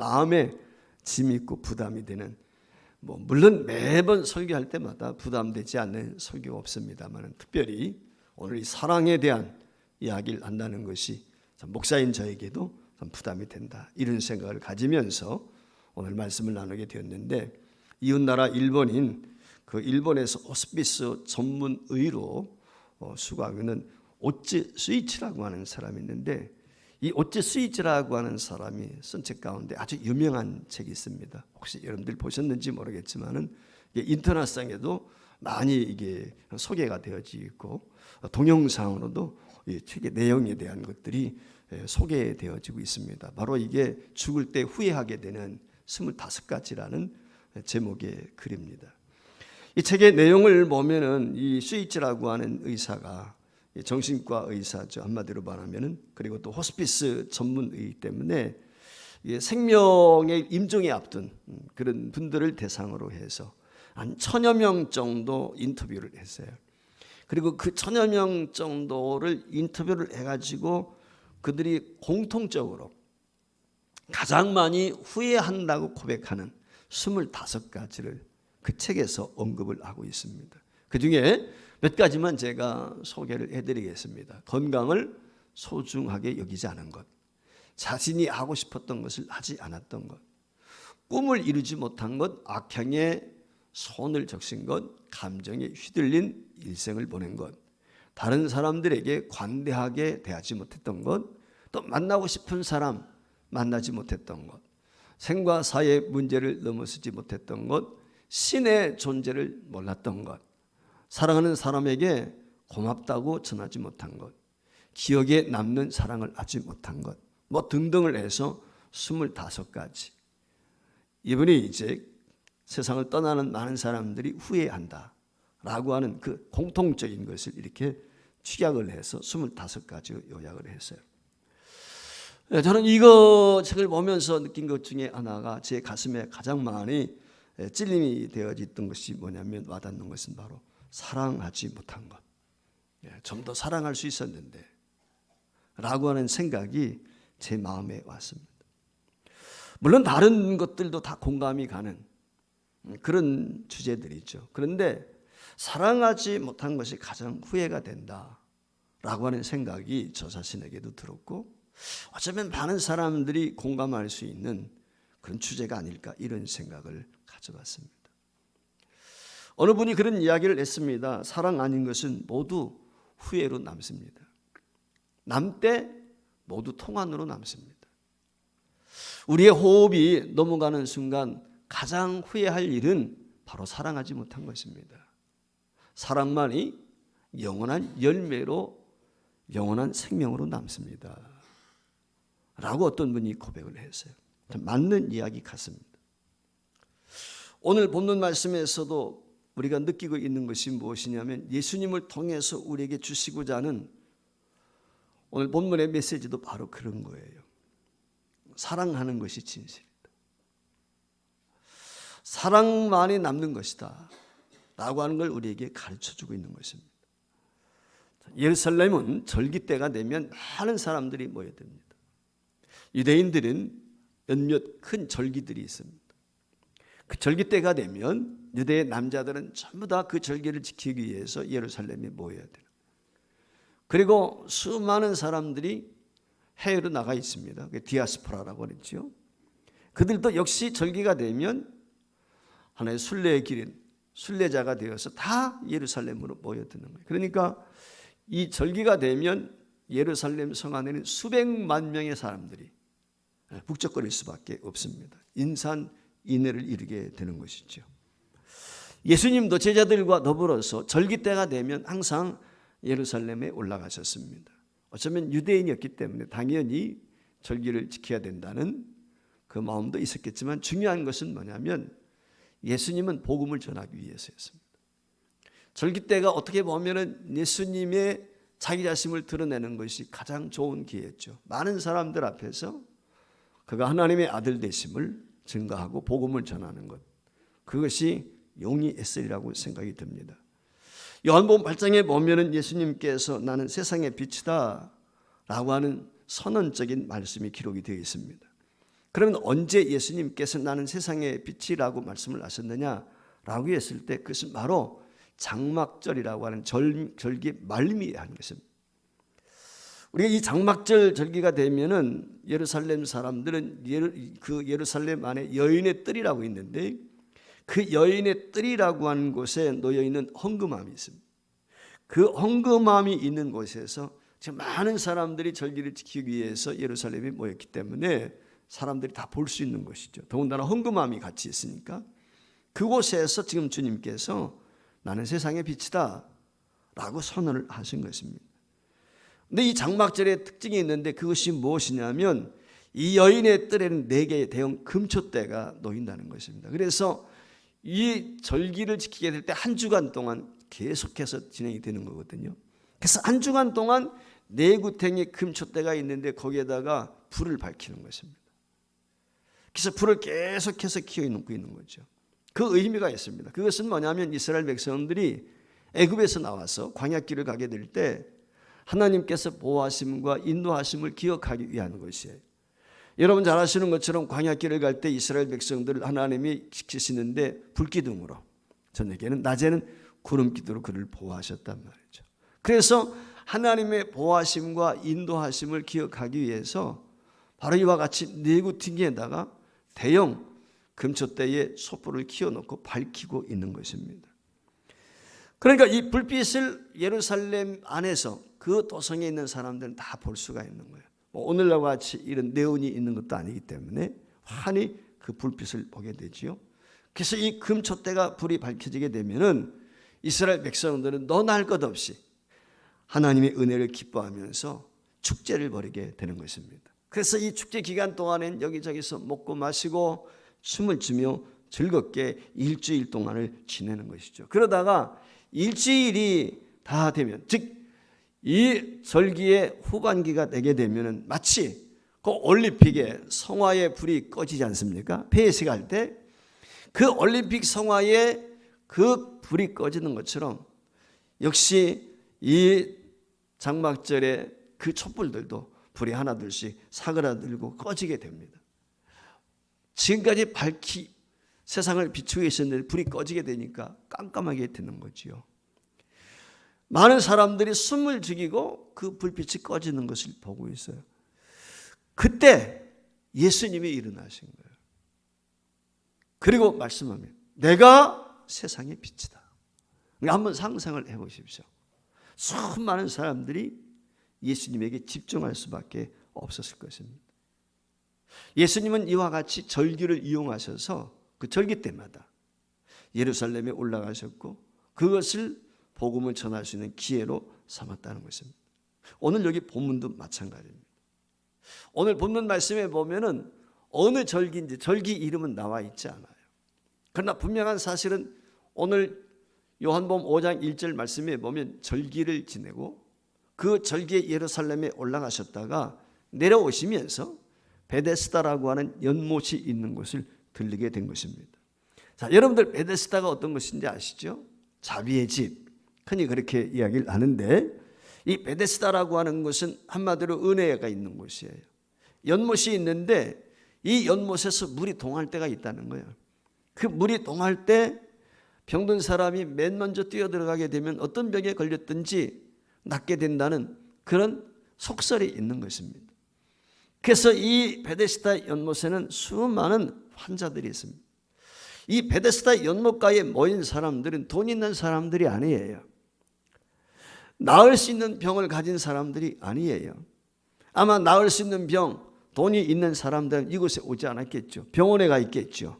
마음에 짐이 있고 부담이 되는, 물론 매번 설교할 때마다 부담되지 않는 설교가 없습니다만, 특별히 오늘 이 사랑에 대한 이야기를 한다는 것이 목사인 저에게도 좀 부담이 된다, 이런 생각을 가지면서 오늘 말씀을 나누게 되었는데, 이웃나라 일본인 그 일본에서 호스피스 전문의로 수고하는 오찌 스위치라고 하는 사람이 있는데, 이 오찌 스위치라고 하는 사람이 쓴 책 가운데 아주 유명한 책이 있습니다. 혹시 여러분들 보셨는지 모르겠지만은 인터넷상에도 많이 이게 소개가 되어지고 있고, 동영상으로도 이 책의 내용에 대한 것들이 소개되어지고 있습니다. 바로 이게 죽을 때 후회하게 되는 25가지라는 제목의 글입니다. 이 책의 내용을 보면은 이 스위치라고 하는 의사가 정신과 의사죠, 한마디로 말하면은. 그리고 또 호스피스 전문의 때문에 생명의 임종에 앞둔 그런 분들을 대상으로 해서 한 1000여 명 정도 인터뷰를 했어요. 그리고 그 1000여 명 정도를 인터뷰를 해가지고 그들이 공통적으로 가장 많이 후회한다고 고백하는 25가지를 그 책에서 언급을 하고 있습니다. 그 중에 몇 가지만 제가 소개를 해드리겠습니다. 건강을 소중하게 여기지 않은 것, 자신이 하고 싶었던 것을 하지 않았던 것, 꿈을 이루지 못한 것, 악행에 손을 적신 것, 감정에 휘둘린 일생을 보낸 것, 다른 사람들에게 관대하게 대하지 못했던 것, 또 만나고 싶은 사람 만나지 못했던 것, 생과 사의 문제를 넘어서지 못했던 것, 신의 존재를 몰랐던 것, 사랑하는 사람에게 고맙다고 전하지 못한 것, 기억에 남는 사랑을 하지 못한 것, 등등을 해서 25가지. 이분이 이제 세상을 떠나는 많은 사람들이 후회한다 라고 하는 그 공통적인 것을 이렇게 축약을 해서 25가지로 요약을 했어요. 저는 이거 책을 보면서 느낀 것 중에 하나가, 제 가슴에 가장 많이 찔림이 되어졌던 것이 뭐냐면, 와닿는 것은 바로 사랑하지 못한 것. 좀 더 사랑할 수 있었는데 라고 하는 생각이 제 마음에 왔습니다. 물론 다른 것들도 다 공감이 가는 그런 주제들이죠. 그런데 사랑하지 못한 것이 가장 후회가 된다라고 하는 생각이 저 자신에게도 들었고, 어쩌면 많은 사람들이 공감할 수 있는 그런 주제가 아닐까, 이런 생각을 가져봤습니다. 어느 분이 그런 이야기를 했습니다. 사랑 아닌 것은 모두 후회로 남습니다. 남때 모두 통한으로 남습니다. 우리의 호흡이 넘어가는 순간 가장 후회할 일은 바로 사랑하지 못한 것입니다. 사랑만이 영원한 열매로, 영원한 생명으로 남습니다 라고 어떤 분이 고백을 했어요. 맞는 이야기 같습니다. 오늘 본문 말씀에서도 우리가 느끼고 있는 것이 무엇이냐면, 예수님을 통해서 우리에게 주시고자 하는 오늘 본문의 메시지도 바로 그런 거예요. 사랑하는 것이 진실이다. 사랑만이 남는 것이다 라고 하는 걸 우리에게 가르쳐주고 있는 것입니다. 예루살렘은 절기 때가 되면 많은 사람들이 모여듭니다. 유대인들은 몇몇 큰 절기들이 있습니다. 그 절기 때가 되면 유대의 남자들은 전부 다 그 절기를 지키기 위해서 예루살렘에 모여야 돼요. 그리고 수많은 사람들이 해외로 나가 있습니다. 디아스포라라고 그랬죠. 그들도 역시 절기가 되면 하나의 순례의 길인 순례자가 되어서 다 예루살렘으로 모여드는 거예요. 그러니까 이 절기가 되면 예루살렘 성 안에는 수백만 명의 사람들이 북적거릴 수밖에 없습니다. 인산인해를 이루게 되는 것이죠. 예수님도 제자들과 더불어서 절기 때가 되면 항상 예루살렘에 올라가셨습니다. 어쩌면 유대인이었기 때문에 당연히 절기를 지켜야 된다는 그 마음도 있었겠지만, 중요한 것은 뭐냐면 예수님은 복음을 전하기 위해서였습니다. 절기 때가 어떻게 보면 예수님의 자기 자신을 드러내는 것이 가장 좋은 기회였죠. 많은 사람들 앞에서 그가 하나님의 아들 되심을 증거하고 복음을 전하는 것, 그것이 용이했으리라고 생각이 듭니다. 요한복음 8장에 보면은 예수님께서 나는 세상의 빛이다 라고 하는 선언적인 말씀이 기록이 되어 있습니다. 그러면 언제 예수님께서 나는 세상의 빛이라고 말씀을 하셨느냐라고 했을 때 그것은 바로 장막절이라고 하는 절기 말미에 한 것입니다. 우리가 이 장막절 절기가 되면은 예루살렘 사람들은 그 예루살렘 안에 여인의 뜰이라고 있는데 그 여인의 뜰이라고 하는 곳에 놓여 있는 헌금함이 있습니다. 그 헌금함이 있는 곳에서 지금 많은 사람들이 절기를 지키기 위해서 예루살렘에 모였기 때문에 사람들이 다 볼 수 있는 것이죠. 더군다나 헌금함이 같이 있으니까 그곳에서 지금 주님께서 나는 세상의 빛이다 라고 선언을 하신 것입니다. 근데 이 장막절의 특징이 있는데 그것이 무엇이냐면 이 여인의 뜰에는 4개의 대형 금초대가 놓인다는 것입니다. 그래서 이 절기를 지키게 될 때 한 주간 동안 계속해서 진행이 되는 거거든요. 그래서 한 주간 동안 4구탱이 금초대가 있는데 거기에다가 불을 밝히는 것입니다. 그래서 불을 계속해서 키워놓고 있는 거죠. 그 의미가 있습니다. 그것은 뭐냐면 이스라엘 백성들이 애굽에서 나와서 광야길을 가게 될 때 하나님께서 보호하심과 인도하심을 기억하기 위한 것이에요. 여러분 잘 아시는 것처럼 광야길을 갈 때 이스라엘 백성들을 하나님이 지키시는데 불기둥으로, 저녁에는 낮에는 구름기둥으로 그를 보호하셨단 말이죠. 그래서 하나님의 보호하심과 인도하심을 기억하기 위해서 바로 이와 같이 4구팅에다가 대형 금초대에 촛불을 키워놓고 밝히고 있는 것입니다. 그러니까 이 불빛을 예루살렘 안에서 그 도성에 있는 사람들은 다 볼 수가 있는 거예요. 오늘날과 같이 이런 네온이 있는 것도 아니기 때문에 환히 그 불빛을 보게 되지요. 그래서 이 금초대가 불이 밝혀지게 되면은 이스라엘 백성들은 너나 할 것 없이 하나님의 은혜를 기뻐하면서 축제를 벌이게 되는 것입니다. 그래서 이 축제 기간 동안엔 여기저기서 먹고 마시고 춤을 추며 즐겁게 일주일 동안을 지내는 것이죠. 그러다가 일주일이 다 되면, 즉 이 절기의 후반기가 되게 되면은 마치 그 올림픽에 성화의 불이 꺼지지 않습니까? 폐회식 때 그 올림픽 성화에 그 불이 꺼지는 것처럼 역시 이 장막절에 그 촛불들도 불이 하나둘씩 사그라들고 꺼지게 됩니다. 지금까지 세상을 비추고 있었는데 불이 꺼지게 되니까 깜깜하게 되는 거지요. 많은 사람들이 숨을 죽이고 그 불빛이 꺼지는 것을 보고 있어요. 그때 예수님이 일어나신 거예요. 그리고 말씀하면 내가 세상의 빛이다. 한번 상상을 해보십시오. 수많은 사람들이 예수님에게 집중할 수밖에 없었을 것입니다. 예수님은 이와 같이 절기를 이용하셔서 그 절기 때마다 예루살렘에 올라가셨고 그것을 복음을 전할 수 있는 기회로 삼았다는 것입니다. 오늘 여기 본문도 마찬가지입니다. 오늘 본문 말씀에 보면은 어느 절기인지 절기 이름은 나와 있지 않아요. 그러나 분명한 사실은 오늘 요한복음 5장 1절 말씀에 보면 절기를 지내고 그 절기에 예루살렘에 올라가셨다가 내려오시면서 베데스다라고 하는 연못이 있는 곳을 들리게 된 것입니다. 자, 여러분들 베데스다가 어떤 것인지 아시죠? 자비의 집, 흔히 그렇게 이야기를 하는데 이 베데스다라고 하는 것은 한마디로 은혜가 있는 곳이에요. 연못이 있는데 이 연못에서 물이 동할 때가 있다는 거예요. 그 물이 동할 때 병든 사람이 맨 먼저 뛰어들어가게 되면 어떤 병에 걸렸든지 낫게 된다는 그런 속설이 있는 것입니다. 그래서 이 베데스다 연못에는 수많은 환자들이 있습니다. 이 베데스다 연못가에 모인 사람들은 돈 있는 사람들이 아니에요. 나을 수 있는 병을 가진 사람들이 아니에요. 아마 나을 수 있는 병, 돈이 있는 사람들은 이곳에 오지 않았겠죠. 병원에 가 있겠죠.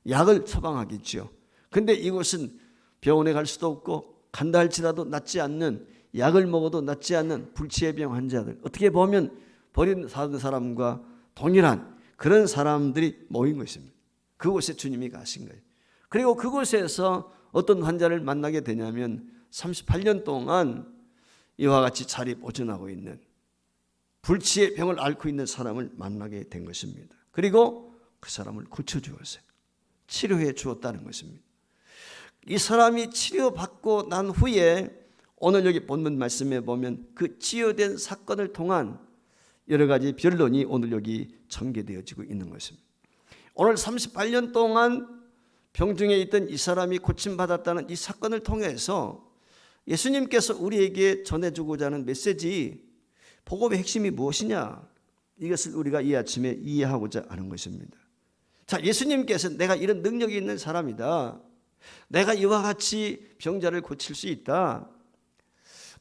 약을 처방하겠죠. 근데 이곳은 병원에 갈 수도 없고 간다 할지라도 낫지 않는, 약을 먹어도 낫지 않는 불치의 병 환자들, 어떻게 보면 버림받은 사람과 동일한 그런 사람들이 모인 것입니다. 그곳에 주님이 가신 거예요. 그리고 그곳에서 어떤 환자를 만나게 되냐면 38년 동안 이와 같이 자리 보존하고 있는 불치의 병을 앓고 있는 사람을 만나게 된 것입니다. 그리고 그 사람을 고쳐주었어요. 치료해 주었다는 것입니다. 이 사람이 치료받고 난 후에 오늘 여기 본문 말씀에 보면 그 치유된 사건을 통한 여러 가지 변론이 오늘 여기 전개되어지고 있는 것입니다. 오늘 38년 동안 병중에 있던 이 사람이 고침받았다는 이 사건을 통해서 예수님께서 우리에게 전해주고자 하는 메시지, 복음의 핵심이 무엇이냐, 이것을 우리가 이 아침에 이해하고자 하는 것입니다. 자, 예수님께서 내가 이런 능력이 있는 사람이다, 내가 이와 같이 병자를 고칠 수 있다,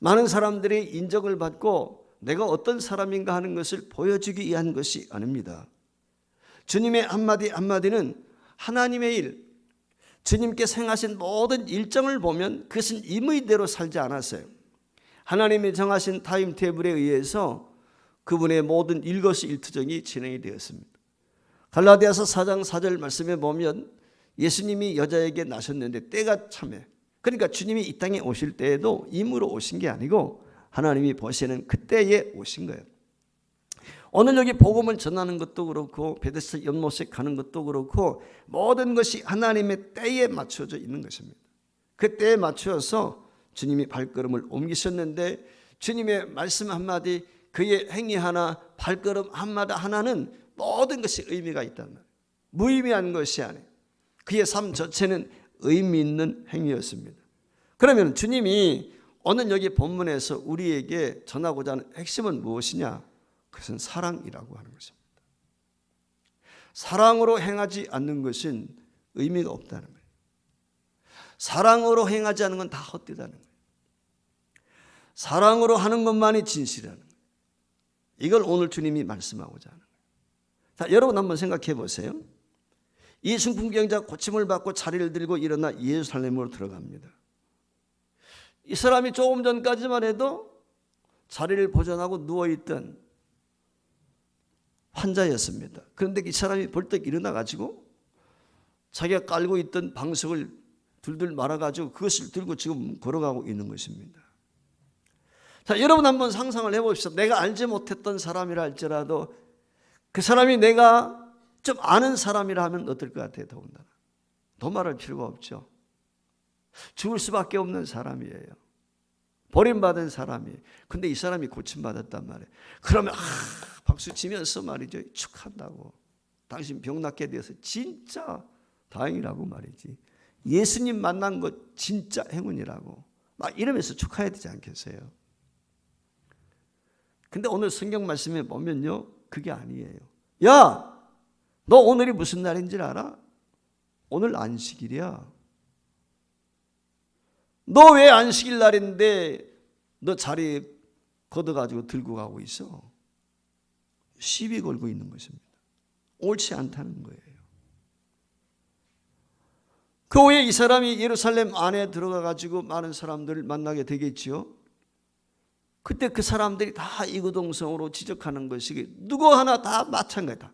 많은 사람들이 인정을 받고 내가 어떤 사람인가 하는 것을 보여주기 위한 것이 아닙니다. 주님의 한마디 한마디는 하나님의 일, 주님께서 행하신 모든 일정을 보면 그것은 임의대로 살지 않았어요. 하나님이 정하신 타임테이블에 의해서 그분의 모든 일거수일투족이 진행이 되었습니다. 갈라디아서 4장 4절 말씀에 보면 예수님이 여자에게 나셨는데 때가 참해, 그러니까 주님이 이 땅에 오실 때에도 임으로 오신 게 아니고 하나님이 보시는 그때에 오신 거예요. 오늘 여기 복음을 전하는 것도 그렇고 베데스다 연못에 가는 것도 그렇고 모든 것이 하나님의 때에 맞춰져 있는 것입니다. 그 때에 맞추어서 주님이 발걸음을 옮기셨는데 주님의 말씀 한마디, 그의 행위 하나, 발걸음 한마디 하나는 모든 것이 의미가 있단 말이에요. 무의미한 것이 아니에요. 그의 삶 자체는 의미 있는 행위였습니다. 그러면 주님이 오늘 여기 본문에서 우리에게 전하고자 하는 핵심은 무엇이냐? 그것은 사랑이라고 하는 것입니다. 사랑으로 행하지 않는 것은 의미가 없다는 거예요. 사랑으로 행하지 않는 건 다 헛되다는 거예요. 사랑으로 하는 것만이 진실이라는 거예요. 이걸 오늘 주님이 말씀하고자 하는 거예요. 자, 여러분 한번 생각해 보세요. 이 순풍병자 고침을 받고 자리를 들고 일어나 예루살렘으로 들어갑니다. 이 사람이 조금 전까지만 해도 자리를 보존하고 누워있던 환자였습니다. 그런데 이 사람이 벌떡 일어나가지고 자기가 깔고 있던 방석을 둘둘 말아가지고 그것을 들고 지금 걸어가고 있는 것입니다. 자, 여러분 한번 상상을 해보십시오. 내가 알지 못했던 사람이라 할지라도 그 사람이 내가 좀 아는 사람이라 하면 어떨 것 같아요? 더군다나 더 말할 필요가 없죠. 죽을 수밖에 없는 사람이에요. 버림받은 사람이에요. 근데 이 사람이 고침받았단 말이에요. 그러면 박수 치면서 말이죠, 축한다고, 당신 병 낫게 되어서 진짜 다행이라고 말이지, 예수님 만난 것 진짜 행운이라고 막 이러면서 축하해야 되지 않겠어요? 근데 오늘 성경 말씀에 보면요, 그게 아니에요. 야, 너 오늘이 무슨 날인 줄 알아? 오늘 안식일이야. 너 왜 안식일 날인데 너 자리 걷어가지고 들고 가고 있어? 시비 걸고 있는 것입니다. 옳지 않다는 거예요. 그 후에 이 사람이 예루살렘 안에 들어가가지고 많은 사람들을 만나게 되겠지요. 그때 그 사람들이 다 이구동성으로 지적하는 것이 누구 하나 다 마찬가지다.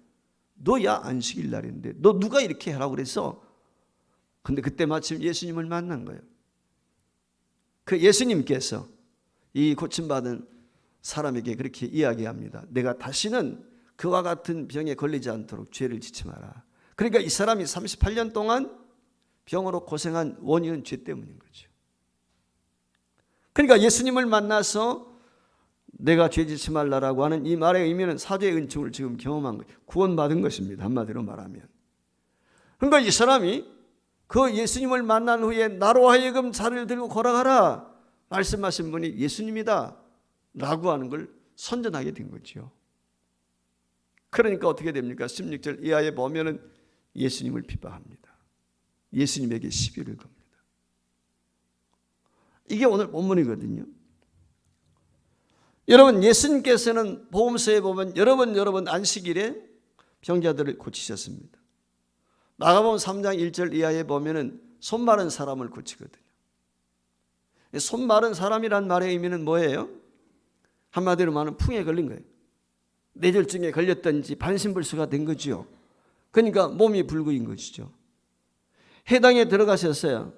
너야 안식일 날인데 너 누가 이렇게 하라고 그랬어? 근데 그때 마침 예수님을 만난 거예요. 그 예수님께서 이 고침받은 사람에게 그렇게 이야기합니다. 내가 다시는 그와 같은 병에 걸리지 않도록 죄를 짓지 마라. 그러니까 이 사람이 38년 동안 병으로 고생한 원인은 죄 때문인 거죠. 그러니까 예수님을 만나서 내가 죄 짓지 말라라고 하는 이 말의 의미는 사죄의 은총을 지금 경험한 거예요. 구원받은 것입니다. 한마디로 말하면. 그러니까 이 사람이 그 예수님을 만난 후에 나로 하여금 자리를 들고 걸어가라 말씀하신 분이 예수님이다 라고 하는 걸 선전하게 된 거죠. 그러니까 어떻게 됩니까? 16절 이하에 보면은 예수님을 비방합니다. 예수님에게 시비를 겁니다. 이게 오늘 본문이거든요. 여러분, 예수님께서는 복음서에 보면 여러 번 안식일에 병자들을 고치셨습니다. 마가복음 3장 1절 이하에 보면은 손 마른 사람을 고치거든요. 손 마른 사람이란 말의 의미는 뭐예요? 한마디로 말하면 풍에 걸린 거예요. 뇌졸중에 걸렸든지 반신불수가 된 거죠. 그러니까 몸이 불구인 것이죠. 해당에 들어가셨어요.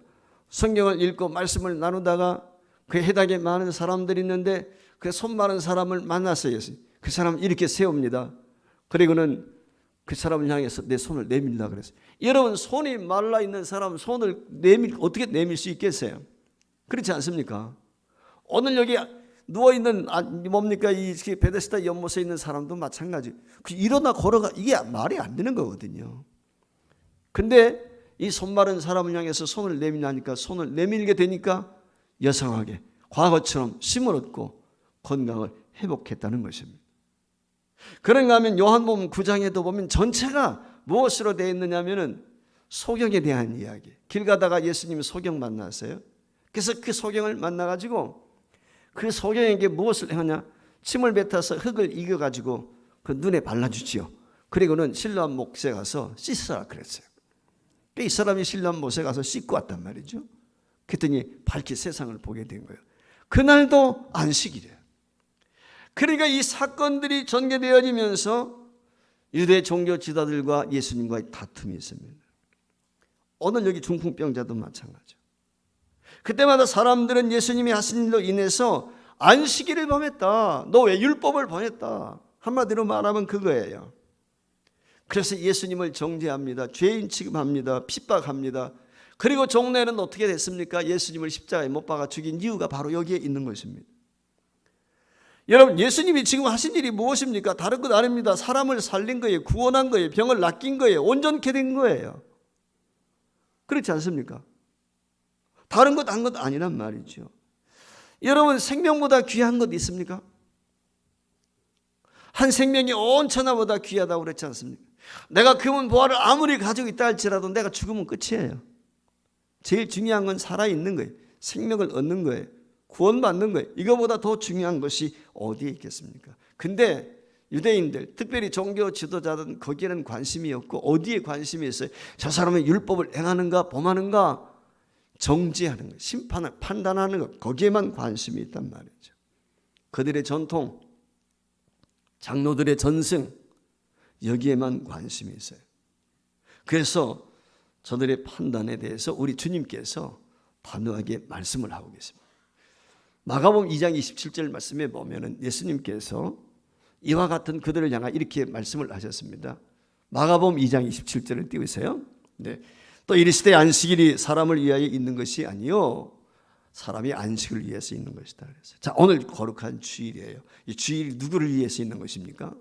성경을 읽고 말씀을 나누다가 그 해당에 많은 사람들이 있는데 그 손 마른 사람을 만났어요. 그 사람을 이렇게 세웁니다. 그리고는 그 사람을 향해서 내 손을 내밀라 그랬어요. 여러분, 손이 말라 있는 사람 손을 어떻게 내밀 수 있겠어요? 그렇지 않습니까? 오늘 여기 누워있는 뭡니까 이 베데스다 연못에 있는 사람도 마찬가지. 일어나 걸어가 이게 말이 안 되는 거거든요. 근데 이 손마른 사람을 향해서 손을 내밀라니까 손을 내밀게 되니까 여성하게 과거처럼 쉼을 얻고 건강을 회복했다는 것입니다. 그런가 하면 요한복음 9장에도 보면 전체가 무엇으로 되어 있느냐면은 소경에 대한 이야기. 길 가다가 예수님이 소경 만났어요. 그래서 그 소경을 만나가지고 그 소경에게 무엇을 행하냐? 침을 뱉어서 흙을 이겨가지고 그 눈에 발라주지요. 그리고는 실로암 못에 가서 씻으라 그랬어요. 이 사람이 실로암 못에 가서 씻고 왔단 말이죠. 그랬더니 밝게 세상을 보게 된 거예요. 그날도 안식이래요. 그러니까 이 사건들이 전개되어지면서 유대 종교 지도자들과 예수님과의 다툼이 있습니다. 오늘 여기 중풍병자도 마찬가지죠. 그때마다 사람들은 예수님이 하신 일로 인해서 안식일을 범했다. 너 왜 율법을 범했다. 한마디로 말하면 그거예요. 그래서 예수님을 정죄합니다. 죄인 취급합니다. 핍박합니다. 그리고 종래는 어떻게 됐습니까? 예수님을 십자가에 못 박아 죽인 이유가 바로 여기에 있는 것입니다. 여러분, 예수님이 지금 하신 일이 무엇입니까? 다른 것 아닙니다. 사람을 살린 거예요. 구원한 거예요. 병을 낚인 거예요. 온전케 된 거예요. 그렇지 않습니까? 다른 것 한 것 아니란 말이죠. 여러분, 생명보다 귀한 것 있습니까? 한 생명이 온 천하보다 귀하다고 그랬지 않습니까? 내가 금은 보화를 아무리 가지고 있다 할지라도 내가 죽으면 끝이에요. 제일 중요한 건 살아있는 거예요. 생명을 얻는 거예요. 구원받는 거예요. 이거보다 더 중요한 것이 어디에 있겠습니까? 근데 유대인들, 특별히 종교 지도자들은 거기에는 관심이 없고 어디에 관심이 있어요? 저 사람은 율법을 행하는가 범하는가 정죄하는 것, 심판을 판단하는 것, 거기에만 관심이 있단 말이죠. 그들의 전통, 장로들의 전승, 여기에만 관심이 있어요. 그래서 저들의 판단에 대해서 우리 주님께서 단호하게 말씀을 하고 계십니다. 마가복음 2장 27절 말씀에 보면은 예수님께서 이와 같은 그들을 향하 이렇게 말씀을 하셨습니다. 마가복음 2장 27절을 띄우세요. 네. 또 이르시되 안식일이 사람을 위하여 있는 것이 아니요 사람이 안식을 위해서 있는 것이다 그랬어요. 자, 오늘 거룩한 주일이에요. 이 주일이 누구를 위해서 있는 것입니까?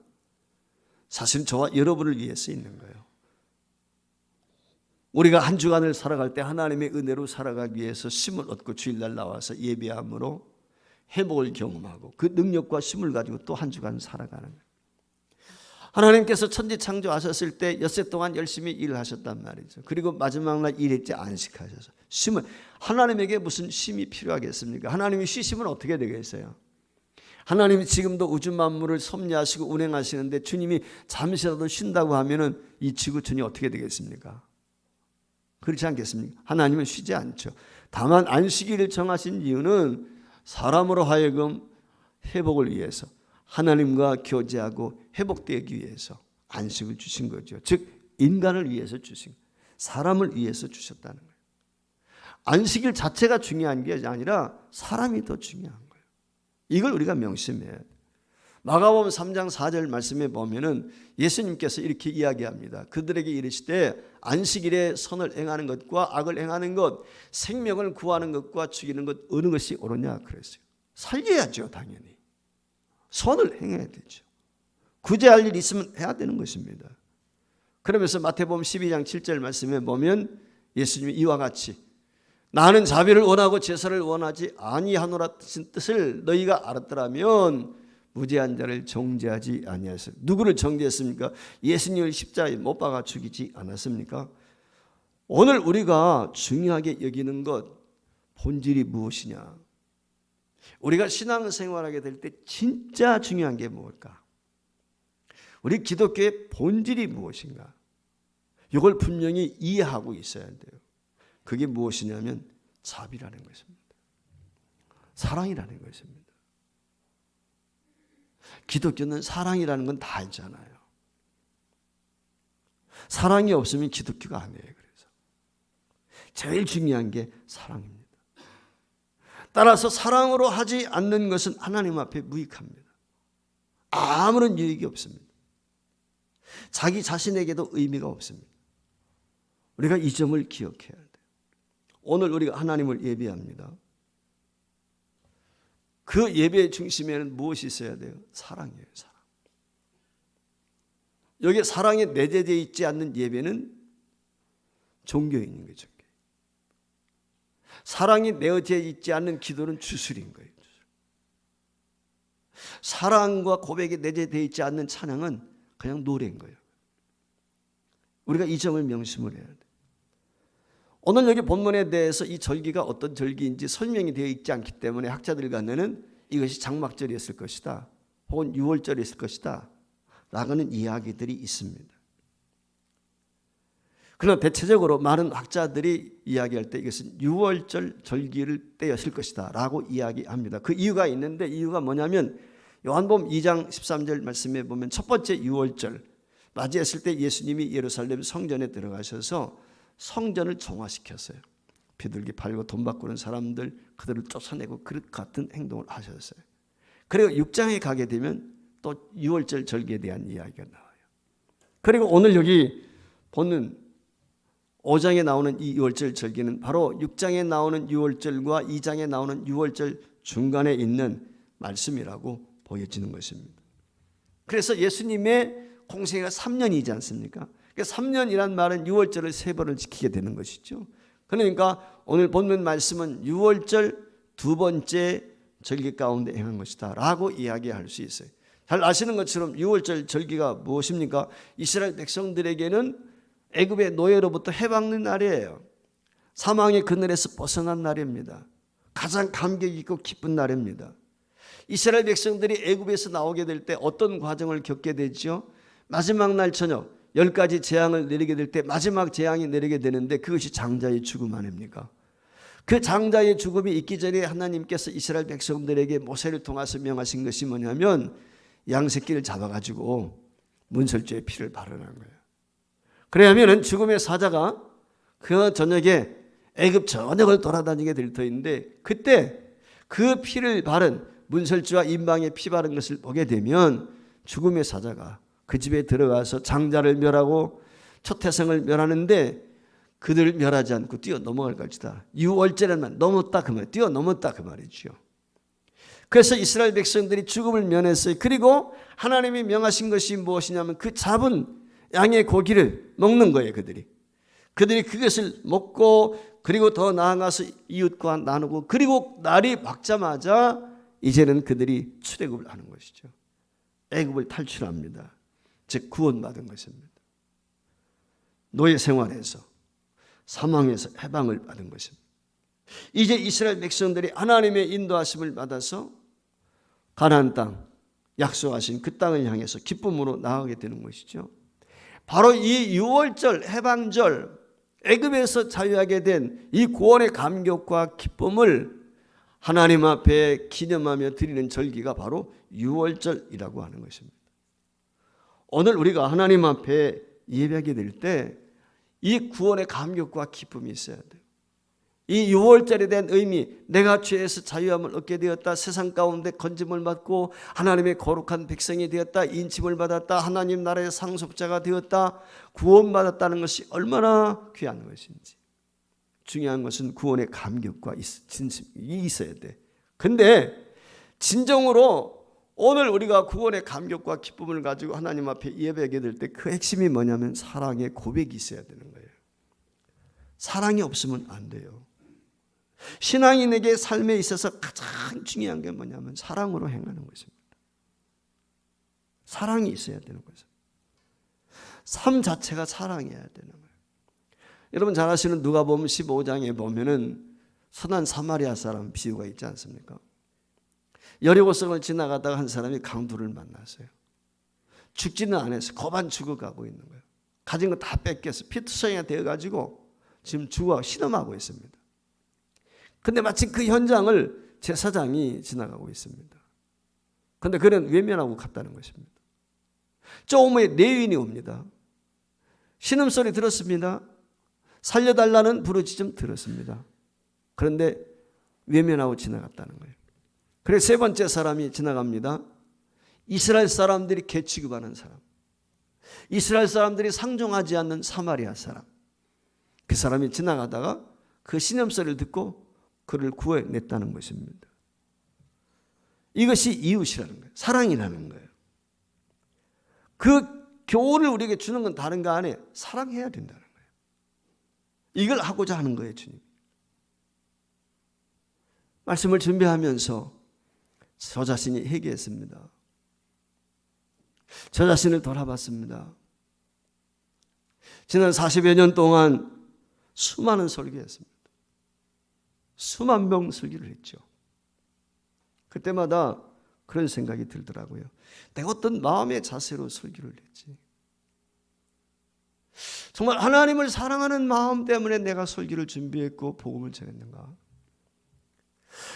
사실 저와 여러분을 위해서 있는 거예요. 우리가 한 주간을 살아갈 때 하나님의 은혜로 살아가기 위해서 쉼을 얻고 주일날 나와서 예배함으로 회복을 경험하고 그 능력과 쉼을 가지고 또 한 주간 살아가는 거예요. 하나님께서 천지 창조하셨을 때 엿새 동안 열심히 일을 하셨단 말이죠. 그리고 마지막 날 일했지 안식하셔서 쉼을, 하나님에게 무슨 쉼이 필요하겠습니까? 하나님이 쉬시면 어떻게 되겠어요? 하나님이 지금도 우주 만물을 섭리하시고 운행하시는데 주님이 잠시라도 쉰다고 하면은 이 지구촌이 어떻게 되겠습니까? 그렇지 않겠습니까? 하나님은 쉬지 않죠. 다만 안식일을 정하신 이유는 사람으로 하여금 회복을 위해서, 하나님과 교제하고 회복되기 위해서 안식을 주신 거죠. 즉 인간을 위해서 주신 거예요. 사람을 위해서 주셨다는 거예요. 안식일 자체가 중요한 게 아니라 사람이 더 중요한 거예요. 이걸 우리가 명심해야 돼요. 마가복음 3장 4절 말씀에 보면은 예수님께서 이렇게 이야기합니다. 그들에게 이르시되 안식일에 선을 행하는 것과 악을 행하는 것, 생명을 구하는 것과 죽이는 것 어느 것이 옳으냐 그랬어요. 살려야죠, 당연히. 선을 행해야 되죠. 구제할 일 있으면 해야 되는 것입니다. 그러면서 마태복음 12장 7절 말씀에 보면 예수님이 이와 같이 나는 자비를 원하고 제사를 원하지 아니하노라 뜻을 너희가 알았더라면 무죄한 자를 정죄하지 아니하셨습니까? 누구를 정죄했습니까? 예수님을 십자가에 못 박아 죽이지 않았습니까? 오늘 우리가 중요하게 여기는 것 본질이 무엇이냐? 우리가 신앙생활하게 될 때 진짜 중요한 게 무엇일까? 우리 기독교의 본질이 무엇인가? 이걸 분명히 이해하고 있어야 돼요. 그게 무엇이냐면 자비라는 것입니다. 사랑이라는 것입니다. 기독교는 사랑이라는 건 다 알잖아요. 사랑이 없으면 기독교가 아니에요. 그래서 제일 중요한 게 사랑입니다. 따라서 사랑으로 하지 않는 것은 하나님 앞에 무익합니다. 아무런 유익이 없습니다. 자기 자신에게도 의미가 없습니다. 우리가 이 점을 기억해야 돼요. 오늘 우리가 하나님을 예배합니다. 그 예배의 중심에는 무엇이 있어야 돼요? 사랑이에요. 사랑. 여기 사랑에 내재되어 있지 않는 예배는 종교인 거죠. 사랑이 내어져 있지 않는 기도는 주술인 거예요. 사랑과 고백이 내재되어 있지 않는 찬양은 그냥 노래인 거예요. 우리가 이 점을 명심을 해야 돼요. 오늘 여기 본문에 대해서 이 절기가 어떤 절기인지 설명이 되어 있지 않기 때문에 학자들 간에는 이것이 장막절이었을 것이다, 혹은 유월절이었을 것이다 라고는 이야기들이 있습니다. 그러나 대체적으로 많은 학자들이 이야기할 때 이것은 유월절 절기를 때였을 것이다 라고 이야기합니다. 그 이유가 있는데, 이유가 뭐냐면 요한복음 2장 13절 말씀에 보면 첫 번째 유월절 맞이했을 때 예수님이 예루살렘 성전에 들어가셔서 성전을 정화시켰어요. 비둘기 팔고 돈 바꾸는 사람들 그들을 쫓아내고 그릇 같은 행동을 하셨어요. 그리고 6장에 가게 되면 또 유월절 절기에 대한 이야기가 나와요. 그리고 오늘 여기 보는 5장에 나오는 이 유월절 절기는 바로 6장에 나오는 유월절과 2장에 나오는 유월절 중간에 있는 말씀이라고 보여지는 것입니다. 그래서 예수님의 공생애가 3년이지 않습니까? 그러니까 3년이란 말은 유월절을 3번을 지키게 되는 것이죠. 그러니까 오늘 본문 말씀은 유월절 두 번째 절기 가운데 행한 것이다 라고 이야기할 수 있어요. 잘 아시는 것처럼 유월절 절기가 무엇입니까? 이스라엘 백성들에게는 애굽의 노예로부터 해방된 날이에요. 사망의 그늘에서 벗어난 날입니다. 가장 감격 있고 기쁜 날입니다. 이스라엘 백성들이 애굽에서 나오게 될 때 어떤 과정을 겪게 되죠? 마지막 날 저녁 10가지 재앙을 내리게 될 때 마지막 재앙이 내리게 되는데 그것이 장자의 죽음 아닙니까? 그 장자의 죽음이 있기 전에 하나님께서 이스라엘 백성들에게 모세를 통해서 명하신 것이 뭐냐면 양새끼를 잡아가지고 문설주의 피를 바르는 거예요. 그래야면 죽음의 사자가 그 저녁에 애굽 전역을 돌아다니게 될 터인데, 그때 그 피를 바른 문설주와 인방에 피 바른 것을 보게 되면 죽음의 사자가 그 집에 들어가서 장자를 멸하고 초태생을 멸하는데 그들을 멸하지 않고 뛰어넘어갈 것이다. 유월절에만 넘었다 그 말, 뛰어넘었다 그 말이죠. 그래서 이스라엘 백성들이 죽음을 면했어요. 그리고 하나님이 명하신 것이 무엇이냐면 그 잡은 양의 고기를 먹는 거예요. 그들이 그것을 먹고 그리고 더 나아가서 이웃과 나누고, 그리고 날이 밝자마자 이제는 그들이 출애굽을 하는 것이죠. 애굽을 탈출합니다. 즉 구원받은 것입니다. 노예 생활에서 사망에서 해방을 받은 것입니다. 이제 이스라엘 백성들이 하나님의 인도하심을 받아서 가나안 땅, 약속하신 그 땅을 향해서 기쁨으로 나아가게 되는 것이죠. 바로 이 유월절 해방절, 애굽에서 자유하게 된 이 구원의 감격과 기쁨을 하나님 앞에 기념하며 드리는 절기가 바로 유월절이라고 하는 것입니다. 오늘 우리가 하나님 앞에 예배하게 될 때 이 구원의 감격과 기쁨이 있어야 돼요. 이 유월절에 대한 의미, 내가 죄에서 자유함을 얻게 되었다, 세상 가운데 건짐을 받고 하나님의 거룩한 백성이 되었다, 인침을 받았다, 하나님 나라의 상속자가 되었다, 구원받았다는 것이 얼마나 귀한 것인지. 중요한 것은 구원의 감격과 진심이 있어야 돼. 근데 진정으로 오늘 우리가 구원의 감격과 기쁨을 가지고 하나님 앞에 예배하게 될 때 그 핵심이 뭐냐면 사랑의 고백이 있어야 되는 거예요. 사랑이 없으면 안 돼요. 신앙인에게 삶에 있어서 가장 중요한 게 뭐냐면 사랑으로 행하는 것입니다. 사랑이 있어야 되는 거죠. 삶 자체가 사랑해야 되는 거예요. 여러분 잘 아시는 누가복음 15장에 보면은 선한 사마리아 사람 비유가 있지 않습니까? 여리고성을 지나가다가 한 사람이 강도를 만났어요. 죽지는 않았어요. 고반 죽어가고 있는 거예요. 가진 거 다 뺏겼어요. 피투성이가 되어가지고 지금 죽어 신음하고 있습니다. 근데 마침 그 현장을 제사장이 지나가고 있습니다. 그런데 그는 외면하고 갔다는 것입니다. 조금 후에 레위인이 옵니다. 신음소리 들었습니다. 살려달라는 부르짖음 들었습니다. 그런데 외면하고 지나갔다는 거예요. 그래서 세 번째 사람이 지나갑니다. 이스라엘 사람들이 개 취급하는 사람, 이스라엘 사람들이 상종하지 않는 사마리아 사람, 그 사람이 지나가다가 그 신음소리를 듣고 그를 구해냈다는 것입니다. 이것이 이웃이라는 거예요. 사랑이라는 거예요. 그 교훈을 우리에게 주는 건 다른 거 아니에요. 사랑해야 된다는 거예요. 이걸 하고자 하는 거예요, 주님. 말씀을 준비하면서 저 자신이 회개했습니다. 저 자신을 돌아봤습니다. 지난 40여 년 동안 수많은 설교했습니다. 수만 명 설교를 했죠. 그때마다 그런 생각이 들더라고요. 내가 어떤 마음의 자세로 설교를 했지. 정말 하나님을 사랑하는 마음 때문에 내가 설교를 준비했고 복음을 전했는가?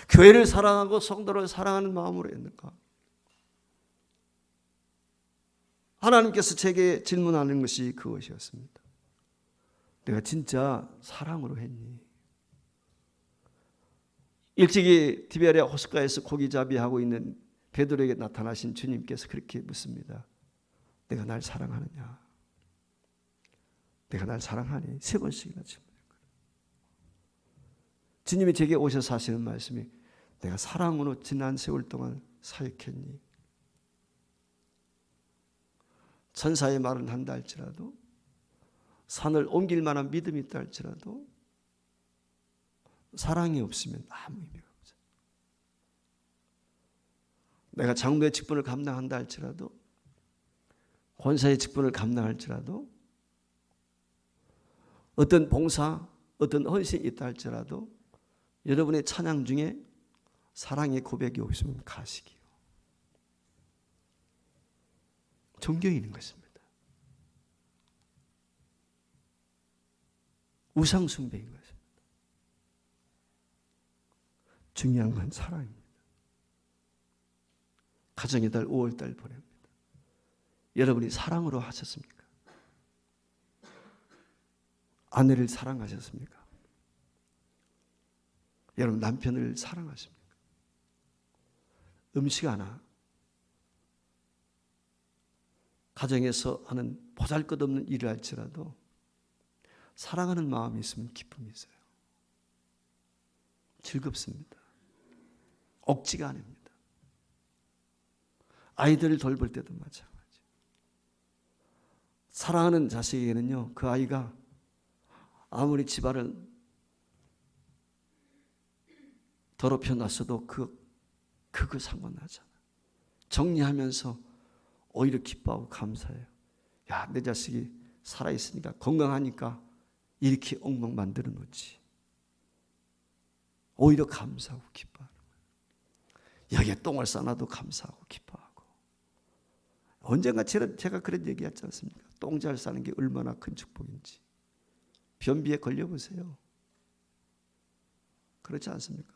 교회를 사랑하고 성도를 사랑하는 마음으로 했는가? 하나님께서 제게 질문하는 것이 그것이었습니다. 내가 진짜 사랑으로 했니? 일찍이 티베리아 호숫가에서 고기잡이하고 있는 베드로에게 나타나신 주님께서 그렇게 묻습니다. 내가 날 사랑하느냐? 내가 날 사랑하니? 3번씩이나 질문해요. 주님이 제게 오셔서 하시는 말씀이 내가 사랑으로 지난 세월 동안 사역했니? 천사의 말은 한다 할지라도 산을 옮길 만한 믿음이 있다 할지라도 사랑이 없으면 아무 의미가 없어요. 내가 장로의 직분을 감당한다 할지라도 권사의 직분을 감당할지라도 어떤 봉사, 어떤 헌신이 있다 할지라도 여러분의 찬양 중에 사랑의 고백이 없으면 가식이요. 종교인인 것입니다. 우상숭배인 것입니다. 중요한 건 사랑입니다. 가정의 달 5월달 보냅니다. 여러분이 사랑으로 하셨습니까? 아내를 사랑하셨습니까? 여러분 남편을 사랑하십니까? 음식 하나 가정에서 하는 보잘것없는 일을 할지라도 사랑하는 마음이 있으면 기쁨이 있어요. 즐겁습니다. 억지가 아닙니다. 아이들을 돌볼 때도 마찬가지. 사랑하는 자식에게는요, 그 아이가 아무리 집안을 더럽혀 놨어도 그거 상관나잖아. 정리하면서 오히려 기뻐하고 감사해요. 야, 내 자식이 살아있으니까 건강하니까 이렇게 엉망 만들어 놓지. 오히려 감사하고 기뻐하는 거예요. 여기에 똥을 싸놔도 감사하고 기뻐하고. 언젠가 제가 그런 얘기했지 않습니까? 똥 잘 싸는 게 얼마나 큰 축복인지. 변비에 걸려보세요. 그렇지 않습니까?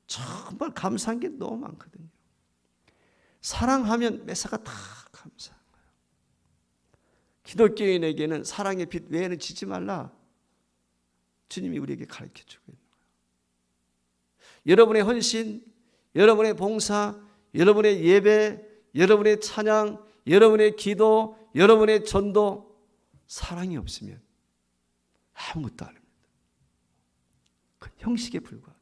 정말 감사한 게 너무 많거든요. 사랑하면 매사가 다 감사한 거예요. 기독교인에게는 사랑의 빛 외에는 지지 말라. 주님이 우리에게 가르쳐주고 있는 거예요. 여러분의 헌신, 여러분의 봉사, 여러분의 예배, 여러분의 찬양, 여러분의 기도, 여러분의 전도, 사랑이 없으면 아무것도 아닙니다. 그 형식에 불과합니다.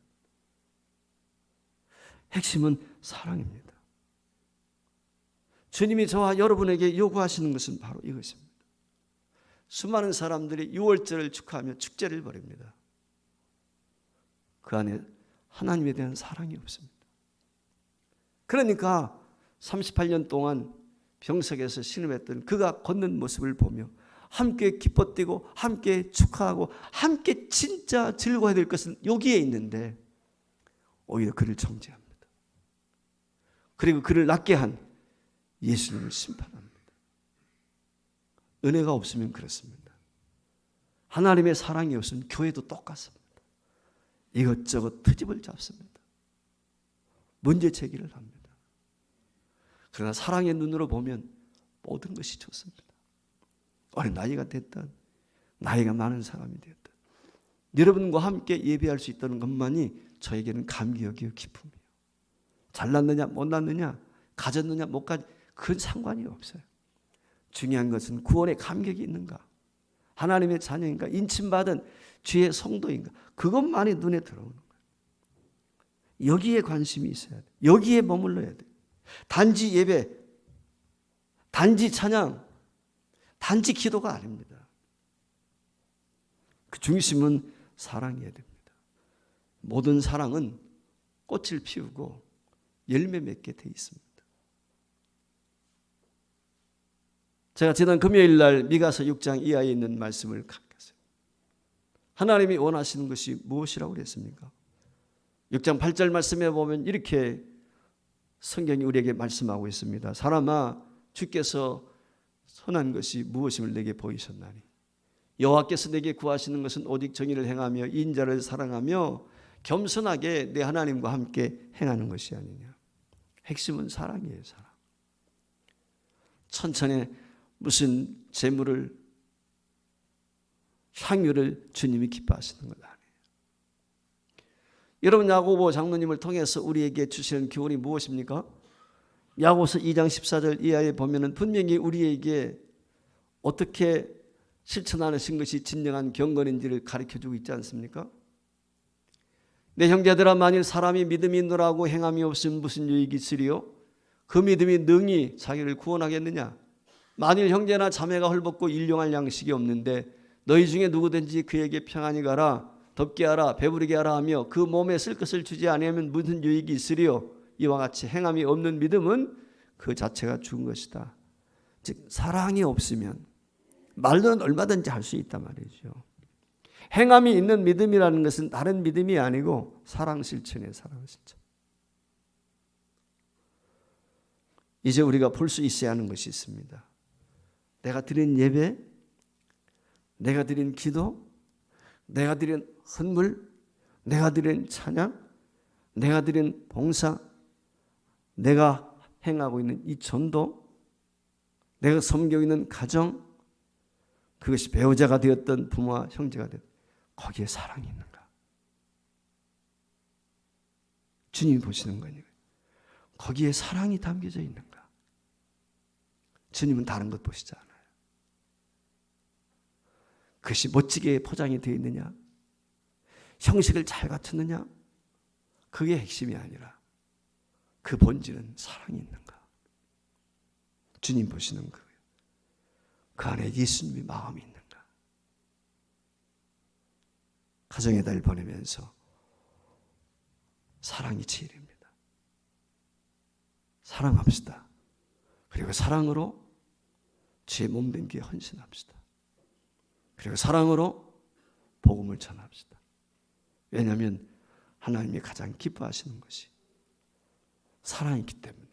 핵심은 사랑입니다. 주님이 저와 여러분에게 요구하시는 것은 바로 이것입니다. 수많은 사람들이 6월절을 축하하며 축제를 벌입니다. 그 안에 하나님에 대한 사랑이 없습니다. 그러니까 38년 동안 병석에서 신음했던 그가 걷는 모습을 보며 함께 기뻐 뛰고 함께 축하하고 함께 진짜 즐거워야 될 것은 여기에 있는데 오히려 그를 정죄합니다. 그리고 그를 낫게 한 예수님을 심판합니다. 은혜가 없으면 그렇습니다. 하나님의 사랑이 없으면 교회도 똑같습니다. 이것저것 트집을 잡습니다. 문제 제기를 합니다. 그러나 사랑의 눈으로 보면 모든 것이 좋습니다. 어린 나이가 됐든 나이가 많은 사람이 됐든 여러분과 함께 예배할 수 있다는 것만이 저에게는 감격이요 기쁨이요. 잘났느냐 못났느냐 가졌느냐 못 가졌느냐 그건 상관이 없어요. 중요한 것은 구원의 감격이 있는가, 하나님의 자녀인가, 인침받은 주의 성도인가, 그것만이 눈에 들어오는 거예요. 여기에 관심이 있어야 돼. 여기에 머물러야 돼. 단지 예배, 단지 찬양, 단지 기도가 아닙니다. 그 중심은 사랑이어야 됩니다. 모든 사랑은 꽃을 피우고 열매 맺게 돼 있습니다. 제가 지난 금요일 날 미가서 6장 이하에 있는 말씀을 강조했어요. 하나님이 원하시는 것이 무엇이라고 그랬습니까? 6장 8절 말씀에 보면 이렇게 성경이 우리에게 말씀하고 있습니다. 사람아, 주께서 선한 것이 무엇임을 내게 보이셨나니 여호와께서 내게 구하시는 것은 오직 정의를 행하며 인자를 사랑하며 겸손하게 내 하나님과 함께 행하는 것이 아니냐. 핵심은 사랑이에요. 사랑. 천천히 무슨 재물을, 향유를 주님이 기뻐하시는 건 아니에요. 여러분, 야고보 장로님을 통해서 우리에게 주시는 교훈이 무엇입니까? 야고보서 2장 14절 이하에 보면은 분명히 우리에게 어떻게 실천하는 것이 진정한 경건인지를 가르쳐주고 있지 않습니까? 내 형제들아, 만일 사람이 믿음이 있노라고 행함이 없으면 무슨 유익이 있으리요? 그 믿음이 능히 자기를 구원하겠느냐? 만일 형제나 자매가 헐벗고 일용할 양식이 없는데 너희 중에 누구든지 그에게 평안히 가라, 덥게 하라, 배부르게 하라 하며 그 몸에 쓸 것을 주지 아니하면 무슨 유익이 있으리요? 이와 같이 행함이 없는 믿음은 그 자체가 죽은 것이다. 즉 사랑이 없으면 말로는 얼마든지 할 수 있단 말이죠. 행함이 있는 믿음이라는 것은 다른 믿음이 아니고 사랑 실천이에요. 사랑 실천. 이제 우리가 볼 수 있어야 하는 것이 있습니다. 내가 드린 예배, 내가 드린 기도, 내가 드린 헌물, 내가 드린 찬양, 내가 드린 봉사, 내가 행하고 있는 이 전도, 내가 섬기고 있는 가정, 그것이 배우자가 되었던 부모와 형제가 되었던 거기에 사랑이 있는가? 주님이 보시는 거예요. 거기에 사랑이 담겨져 있는가? 주님은 다른 것 보시지 않아요. 그것이 멋지게 포장이 되어 있느냐? 형식을 잘 갖췄느냐? 그게 핵심이 아니라 그 본질은 사랑이 있는가? 주님 보시는 거예요. 그 안에 예수님의 마음이 있는가? 가정의 달 보내면서 사랑이 제일입니다. 사랑합시다. 그리고 사랑으로 주의 몸된 교회에 헌신합시다. 그리고 사랑으로 복음을 전합시다. 왜냐하면 하나님이 가장 기뻐하시는 것이 사랑이기 때문에.